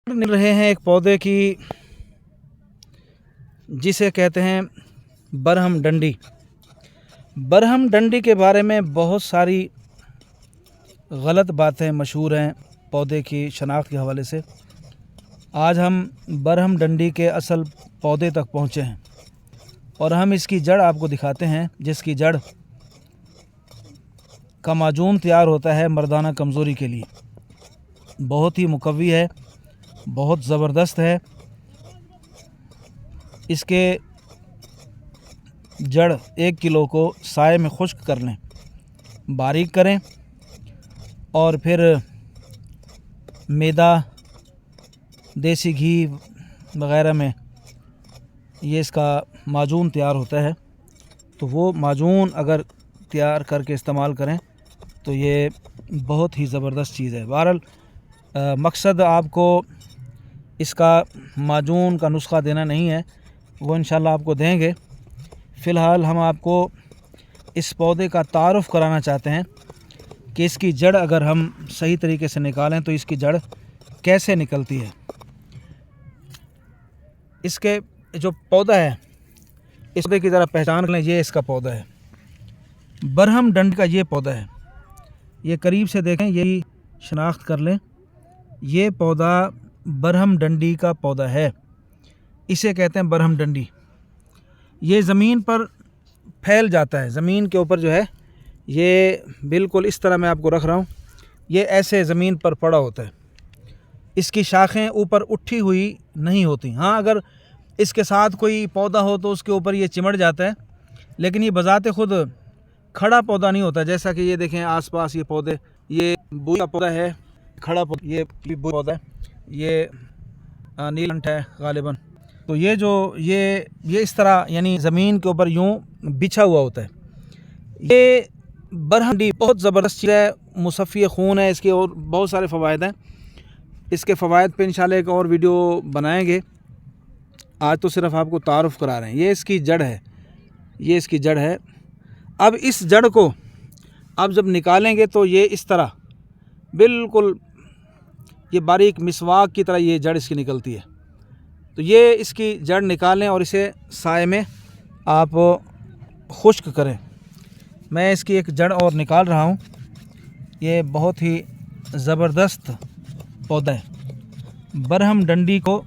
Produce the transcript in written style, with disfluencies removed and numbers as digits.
मिल रहे हैं एक पौधे की जिसे कहते हैं बरहम डंडी। बरहम डंडी के बारे में बहुत सारी गलत बातें मशहूर हैं पौधे की शनाख्त के हवाले से। आज हम बरहम डंडी के असल पौधे तक पहुँचे हैं और हम इसकी जड़ आपको दिखाते हैं, जिसकी जड़ का माजून तैयार होता है मर्दाना कमज़ोरी के लिए। बहुत ही मुकव्वी है, बहुत ज़बरदस्त है। इसके जड़ 1 किलो को साए में खुश्क कर लें, बारीक करें और फिर मैदा, देसी घी वग़ैरह में ये इसका माजून तैयार होता है। तो वो माजून अगर तैयार करके इस्तेमाल करें तो ये बहुत ही ज़बरदस्त चीज़ है। बहरहाल मकसद आपको इसका माजून का नुस्खा देना नहीं है, वो इंशाल्लाह आपको देंगे। फ़िलहाल हम आपको इस पौधे का तारुफ़ कराना चाहते हैं कि इसकी जड़ अगर हम सही तरीके से निकालें तो इसकी जड़ कैसे निकलती है। इसके जो पौधा है, इस पौधे की ज़रा पहचान लें। ये इसका पौधा है, बरहम डंडी का ये पौधा है। ये करीब से देखें, यही शनाख्त कर लें। ये पौधा बरहम डंडी का पौधा है, इसे कहते हैं बरहम डंडी। ये ज़मीन पर फैल जाता है, ज़मीन के ऊपर जो है ये बिल्कुल इस तरह मैं आपको रख रहा हूँ, ये ऐसे ज़मीन पर पड़ा होता है। इसकी शाखें ऊपर उठी हुई नहीं होती। हाँ, अगर इसके साथ कोई पौधा हो तो उसके ऊपर ये चिमड़ जाता है, लेकिन ये बज़ाते ख़ुद खड़ा पौधा नहीं होता। जैसा कि ये देखें आसपास ये पौधे, ये बूई का पौधा है, खड़ा पौधा, ये बूई पौधा है, ये नीलकंठ है गालिबन। तो ये जो ये इस तरह यानी ज़मीन के ऊपर यूँ बिछा हुआ होता है। ये बरहम डंडी बहुत ज़बरदस्त चीज़ है, मुसफ़्फ़ी खून है, इसके और बहुत सारे फ़वाइद हैं। इसके फ़वाइद पे इंशाल्लाह एक और वीडियो बनाएंगे। आज तो सिर्फ़ आपको तारुफ़ करा रहे हैं। ये इसकी जड़ है, ये इसकी जड़ है। अब इस जड़ को अब जब निकालेंगे तो ये इस तरह बिल्कुल ये बारीक मिसवाक की तरह ये जड़ इसकी निकलती है। तो ये इसकी जड़ निकालें और इसे साए में आप खुश्क करें। मैं इसकी एक जड़ और निकाल रहा हूँ। ये बहुत ही ज़बरदस्त पौधा है। बरहम डंडी को